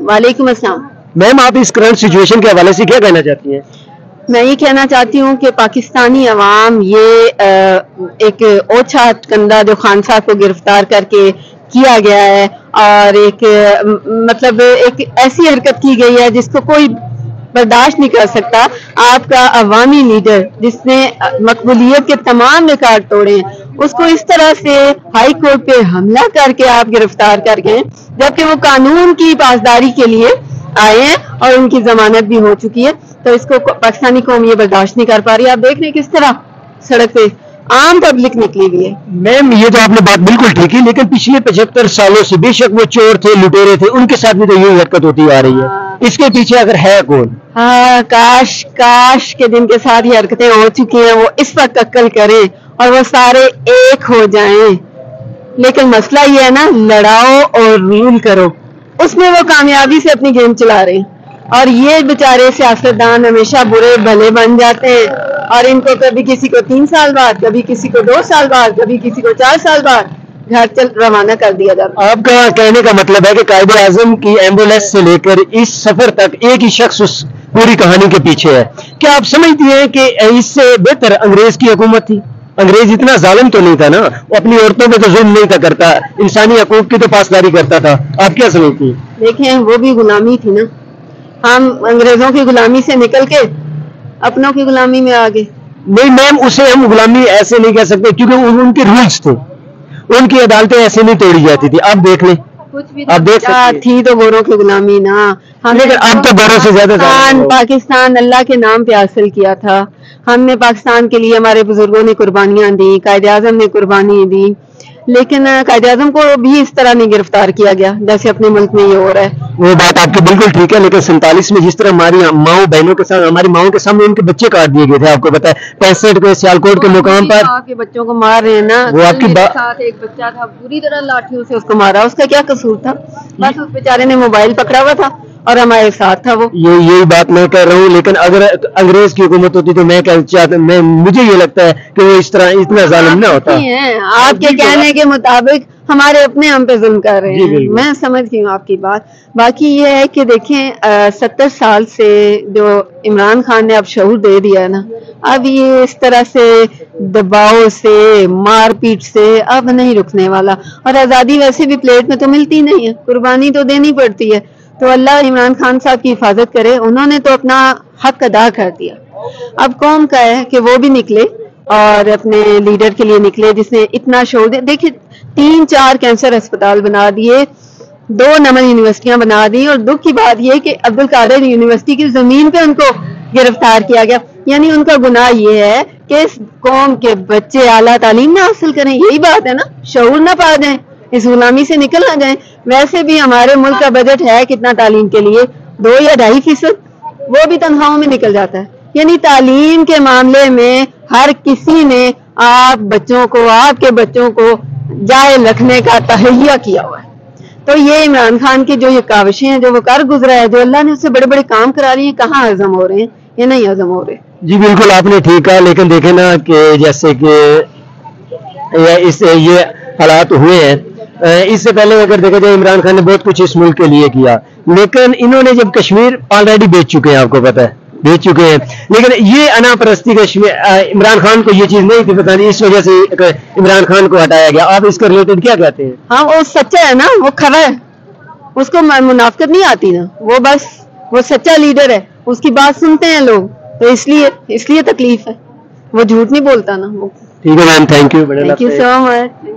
वालेकुम अस्सलाम। मैम, आप इस करंट सिचुएशन के हवाले से क्या कहना चाहती हैं? मैं ये कहना चाहती हूँ कि पाकिस्तानी अवाम ये एक ओछा कंधा जो खान साहब को गिरफ्तार करके किया गया है और एक मतलब एक ऐसी हरकत की गई है जिसको कोई बर्दाश्त नहीं कर सकता। आपका अवामी लीडर जिसने मकबूलियत के तमाम रिकॉर्ड तोड़े हैं, उसको इस तरह से हाई कोर्ट पे हमला करके आप गिरफ्तार कर गए, जबकि वो कानून की पासदारी के लिए आए हैं और उनकी जमानत भी हो चुकी है। तो इसको पाकिस्तानी कौम ये बर्दाश्त नहीं कर पा रही। आप देख रहे हैं किस तरह सड़क पे आम पब्लिक निकली हुई है। मैम, ये तो आपने बात बिल्कुल ठीक है, लेकिन पिछले 75 सालों से बेशक वो चोर थे, लुटेरे थे, उनके साथ भी तो यही हरकत होती आ रही है। इसके पीछे अगर है कौन? हाँ, काश के दिन के साथ ये हरकतें हो चुकी हैं, वो इस पर अक्ल करें और वो सारे एक हो जाएं। लेकिन मसला ये है ना, लड़ाओ और रूल करो, उसमें वो कामयाबी से अपनी गेम चला रहे हैं और ये बेचारे सियासतदान हमेशा बुरे भले बन जाते हैं और इनको कभी किसी को 3 साल बाद, कभी किसी को 2 साल बाद, कभी किसी को 4 साल बाद घर चल रवाना कर दिया जाता है। आपका कहने का मतलब है कि कायदे आजम की एम्बुलेंस से लेकर इस सफर तक एक ही शख्स उस पूरी कहानी के पीछे है। क्या आप समझती हैं कि इससे बेहतर अंग्रेज की हुकूमत थी? अंग्रेज इतना जालिम तो नहीं था ना, वो अपनी औरतों पे तो जुल्म नहीं था करता, इंसानी हकूक की तो पासदारी करता था। आप क्या समझती हैं? देखें, वो भी गुलामी थी ना, हम अंग्रेजों की गुलामी से निकल के अपनों की गुलामी में आ गए। नहीं मैम, उसे हम गुलामी ऐसे नहीं कह सकते, क्योंकि उनके रूल्स थे, उनकी अदालतें ऐसे नहीं तोड़ी जाती थी। आप देख लें, कुछ भी आप देख सकते हैं। थी तो गोरों की गुलामी ना, लेकिन अब तो गोरों से ज्यादा पाकिस्तान अल्लाह के नाम पे हासिल किया था। हमने पाकिस्तान के लिए हमारे बुजुर्गों ने कुर्बानियां दी, कायदे आजम ने कुर्बानी दी, लेकिन कायदे आजम को भी इस तरह नहीं गिरफ्तार किया गया जैसे अपने मुल्क में ये हो रहा है। वो बात आपकी बिल्कुल ठीक है, लेकिन 47 में जिस तरह हमारी माओ बहनों के साथ, हमारी माओ के सामने उनके बच्चे काट दिए गए थे, आपको पता है, 65 के सियालकोट के मुकाम पर आपके बच्चों को मार रहे हैं ना। वो आपकी साथ एक बच्चा था, पूरी तरह लाठियों से उसको मारा, उसका क्या कसूर था? बस उस बेचारे ने मोबाइल पकड़ा हुआ था और हमारे साथ था वो। यही बात मैं कर रहा हूँ, लेकिन अगर अंग्रेज की हुकूमत होती तो मुझे ये लगता है कि वो इस तरह इतना जालिम ना होता। आपके कहने के मुताबिक हमारे अपने हम पे जुल्म कर रहे हैं। मैं समझ गई हूँ आपकी बात। बाकी ये है कि देखें, 70 साल से जो इमरान खान ने अब शऊर दे दिया है ना, अब ये इस तरह से दबाव से, मारपीट से अब नहीं रुकने वाला। और आज़ादी वैसे भी प्लेट में तो मिलती नहीं है, कुर्बानी तो देनी पड़ती है। तो अल्लाह इमरान खान साहब की हिफाजत करे, उन्होंने तो अपना हक अदा कर दिया। अब कौम का है कि वो भी निकले और अपने लीडर के लिए निकले जिसने इतना शोर दे। देखिए, 3-4 कैंसर अस्पताल बना दिए, 2 नमन यूनिवर्सिटियां बना दी, और दुख की बात यह कि अब्दुल कादिर यूनिवर्सिटी की जमीन पे उनको गिरफ्तार किया गया। यानी उनका गुनाह ये है कि इस कौम के बच्चे आला तालीम ना हासिल करें। यही बात है ना, शऊर ना पा जाएं, इस गुलामी से निकल ना जाएं। वैसे भी हमारे मुल्क का बजट है कितना तालीम के लिए, 2 या 2.5%, वो भी तनख्वाहों में निकल जाता है। यानी तालीम के मामले में हर किसी ने आप बच्चों को, आपके बच्चों को जाए रखने का तहैया किया हुआ है। तो ये इमरान खान की जो ये काविशें हैं, जो वो कर गुजरा है, जो अल्लाह ने उससे बड़े बड़े काम करा लिए हैं, कहाँ हजम हो रहे हैं? ये नहीं हजम हो रहे। जी बिल्कुल, आपने ठीक कहा, लेकिन देखे ना कि जैसे कि ये हालात हुए हैं, इससे पहले अगर देखा जाए इमरान खान ने बहुत कुछ इस मुल्क के लिए किया, लेकिन इन्होंने जब कश्मीर ऑलरेडी बेच चुके हैं, आपको पता है, बेच चुके हैं। लेकिन ये अनापरस्ती कश्मीर, इमरान खान को ये चीज नहीं थी पता नहीं, इस वजह से इमरान खान को हटाया गया। आप इसके रिलेटेड क्या कहते हैं? हाँ, वो सच्चा है ना, वो खरा है, उसको मुनाफिकत नहीं आती ना, वो बस वो सच्चा लीडर है, उसकी बात सुनते हैं लोग, तो इसलिए तकलीफ है, वो झूठ नहीं बोलता ना। वो ठीक है ma'am, thank you so much.